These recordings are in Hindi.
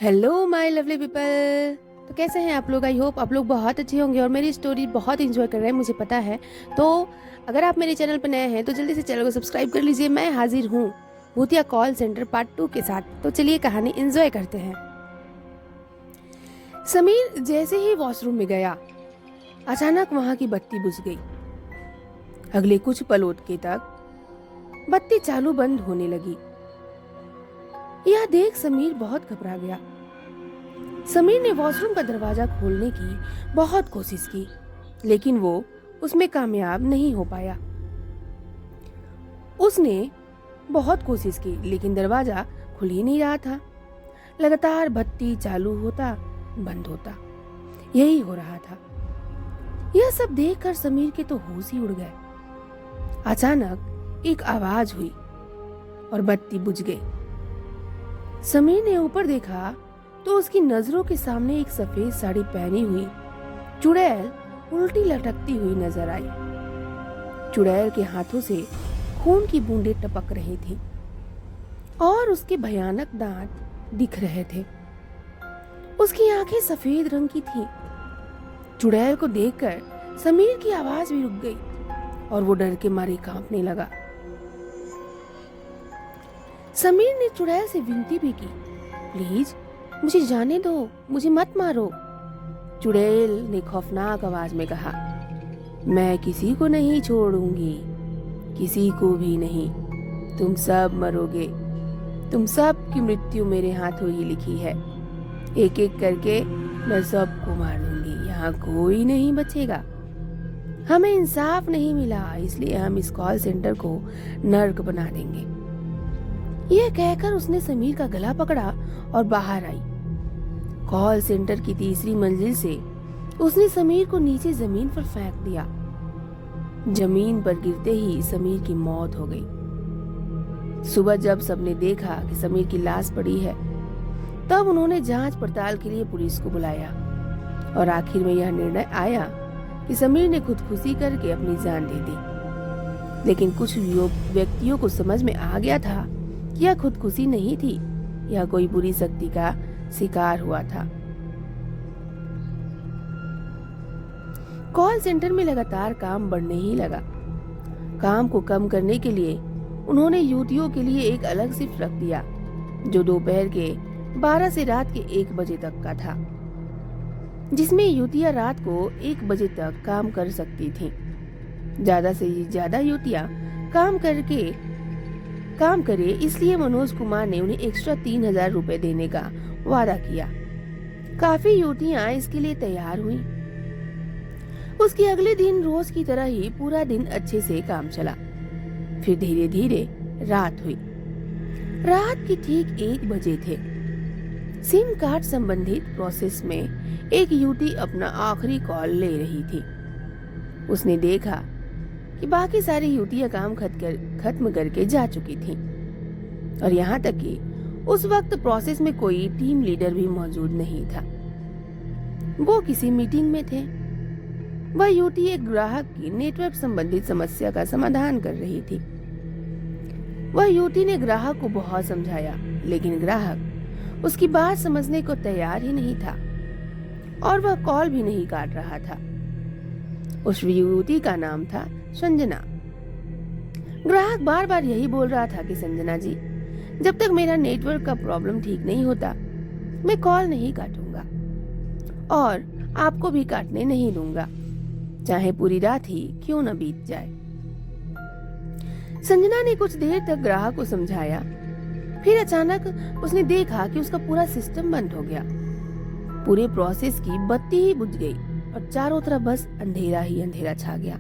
Hello my lovely people. तो कैसे हैं आप लोग? आई होप आप लोग बहुत अच्छे होंगे और मेरी स्टोरी बहुत इंजॉय कर रहे हैं, मुझे पता है। तो अगर आप मेरे चैनल पर नए हैं तो जल्दी से चैनल को सब्सक्राइब कर लीजिए। मैं हाजिर हूँ भूतिया कॉल सेंटर पार्ट 2 के साथ। तो चलिए कहानी इंजॉय करते हैं। समीर जैसे ही वॉशरूम में गया, अचानक वहां की बत्ती बुझ गई। अगले कुछ पलों के तक बत्ती चालू बंद होने लगी। यह देख समीर बहुत घबरा गया। समीर ने वॉशरूम का दरवाजा खोलने की बहुत कोशिश की, लेकिन वो उसमें कामयाब नहीं हो पाया। उसने बहुत कोशिश की, लेकिन दरवाजा खुल ही नहीं रहा था। लगातार बत्ती चालू होता बंद होता, यही हो रहा था। यह सब देखकर समीर के तो होश ही उड़ गए। अचानक एक आवाज हुई और बत्ती बुझ गई। समीर ने ऊपर देखा तो उसकी नजरों के सामने एक सफेद साड़ी पहनी हुई चुड़ैल उल्टी लटकती हुई नजर आई। चुड़ैल के हाथों से खून की बूंदें टपक रही थी और उसके भयानक दांत दिख रहे थे। उसकी आंखें सफेद रंग की थीं। चुड़ैल को देखकर समीर की आवाज भी रुक गई और वो डर के मारे कांपने लगा। समीर ने चुड़ैल से विनती भी की, प्लीज मुझे जाने दो, मुझे मत मारो। चुड़ैल ने खौफनाक आवाज में कहा, मैं किसी को नहीं छोड़ूंगी, किसी को भी नहीं। तुम सब मरोगे। तुम सब की मृत्यु मेरे हाथों ही लिखी है। एक एक करके मैं सबको मार दूंगी, यहाँ कोई नहीं बचेगा। हमें इंसाफ नहीं मिला, इसलिए हम इस कॉल सेंटर को नर्क बना देंगे। यह कहकर उसने समीर का गला पकड़ा और बाहर आई। कॉल सेंटर की तीसरी मंजिल से उसने समीर को नीचे जमीन पर फेंक दिया। जमीन पर गिरते ही समीर की मौत हो गई। सुबह जब सबने देखा कि समीर की लाश पड़ी है, तब उन्होंने जांच पड़ताल के लिए पुलिस को बुलाया और आखिर में यह निर्णय आया कि समीर ने खुदकुशी करके अपनी जान दे दी। लेकिन कुछ व्यक्तियों को समझ में आ गया था कि यह खुदकुशी नहीं थी, यह कोई बुरी शक्ति का शिकार हुआ था। कॉल सेंटर में लगातार काम बढ़ने ही लगा। काम को कम करने के लिए उन्होंने युवतियों के लिए एक अलग शिफ्ट रख दिया, जो दोपहर के 12 से रात के 1 बजे तक का था, जिसमें युवतियां रात को 1 बजे तक काम कर सकती थीं। ज्यादा से ज्यादा युवतियां काम करे, इसलिए मनोज कुमार ने उन्हें एक्स्ट्रा 3000 रुपए देने का वादा किया। काफी युवतियां इसके लिए तैयार हुई। उसके अगले दिन रोज की तरह ही पूरा दिन अच्छे से काम चला। फिर धीरे धीरे रात हुई। रात के ठीक 1 बजे थे। सिम कार्ड संबंधित प्रोसेस में एक युवती अपना आखिरी कॉल ले रही थी। उसने देखा कि बाकी सारी युवतियां काम खत्म करके जा चुकी थीं और यहाँ तक कि उस वक्त प्रोसेस में कोई टीम लीडर भी मौजूद नहीं था। वो किसी मीटिंग में थे। वह युवती एक ग्राहक की नेटवर्क संबंधित समस्या का समाधान कर रही थी। वह युवती ने ग्राहक को बहुत समझाया, लेकिन ग्राहक उसकी बात समझने को तैयार ही नहीं था और वह कॉल भी नहीं काट रहा था। उस युवती का नाम था संजना। ग्राहक बार बार यही बोल रहा था कि संजना जी, जब तक मेरा नेटवर्क का प्रॉब्लम ठीक नहीं होता, मैं कॉल नहीं काटूंगा और आपको भी काटने नहीं दूंगा, चाहे पूरी रात ही क्यों न बीत जाए। संजना ने कुछ देर तक ग्राहक को समझाया। फिर अचानक उसने देखा कि उसका पूरा सिस्टम बंद हो गया। पूरे प्रोसेस की बत्ती ही बुझ गई और चारों तरफ बस अंधेरा ही अंधेरा छा गया।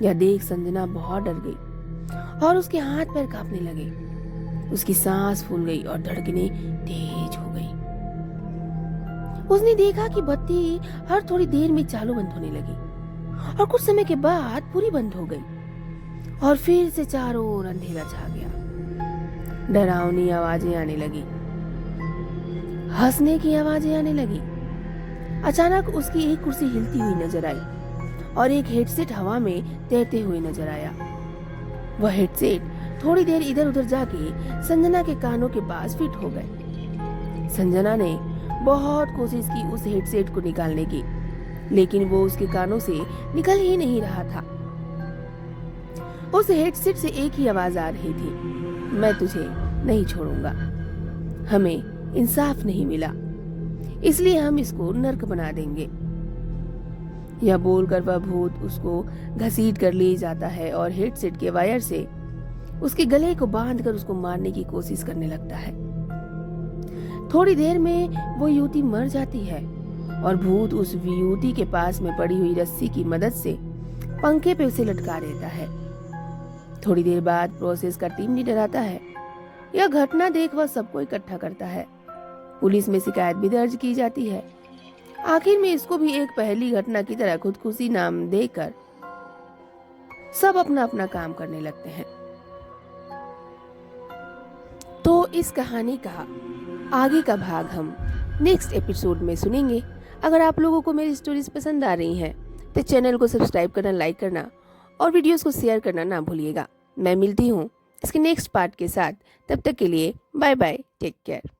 यह देख संजना बहुत डर गई और उसके हाथ पैर कांपने लगे। उसकी सांस फूल गई और धड़कनें तेज हो गई। उसने देखा कि बत्ती हर थोड़ी देर में चालू बंद होने लगी और कुछ समय के बाद पूरी बंद हो गई और फिर से चारों ओर अंधेरा छा गया। डरावनी आवाजें आने लगी, हंसने की आवाजें आने लगी। अचानक उसकी एक कुर्सी हिलती हुई नजर आई और एक हेडसेट हवा में तैरते हुए नजर आया। वह हेडसेट थोड़ी देर इधर उधर जाके संजना के कानों के पास फिट हो गए। संजना ने बहुत कोशिश की उस हेडसेट को निकालने की, लेकिन वो उसके कानों से निकल ही नहीं रहा था। उस हेडसेट से एक ही आवाज आ रही थी, मैं तुझे नहीं छोड़ूंगा। हमें इंसाफ नहीं मिला, इसलिए हम इसको नर्क बना देंगे। यह बोलकर वह भूत उसको घसीट कर ले जाता है और हेडसेट के वायर से उसके गले को बांधकर उसको मारने की कोशिश करने लगता है। थोड़ी देर में वो युवती मर जाती है और भूत उस युवती के पास में पड़ी हुई रस्सी की मदद से पंखे पे उसे लटका देता है। थोड़ी देर बाद प्रोसेस का टीम लीडर आता है। यह घटना देख वह सबको इकट्ठा करता है। पुलिस में शिकायत भी दर्ज की जाती है। आखिर में इसको भी एक पहली घटना की तरह खुदकुशी नाम देकर सब अपना अपना काम करने लगते हैं। तो इस कहानी का आगे का भाग हम नेक्स्ट एपिसोड में सुनेंगे। अगर आप लोगों को मेरी स्टोरीज पसंद आ रही हैं तो चैनल को सब्सक्राइब करना, लाइक करना और वीडियोस को शेयर करना ना भूलिएगा। मैं मिलती हूँ इसके नेक्स्ट पार्ट के साथ। तब तक के लिए बाय बाय, टेक केयर।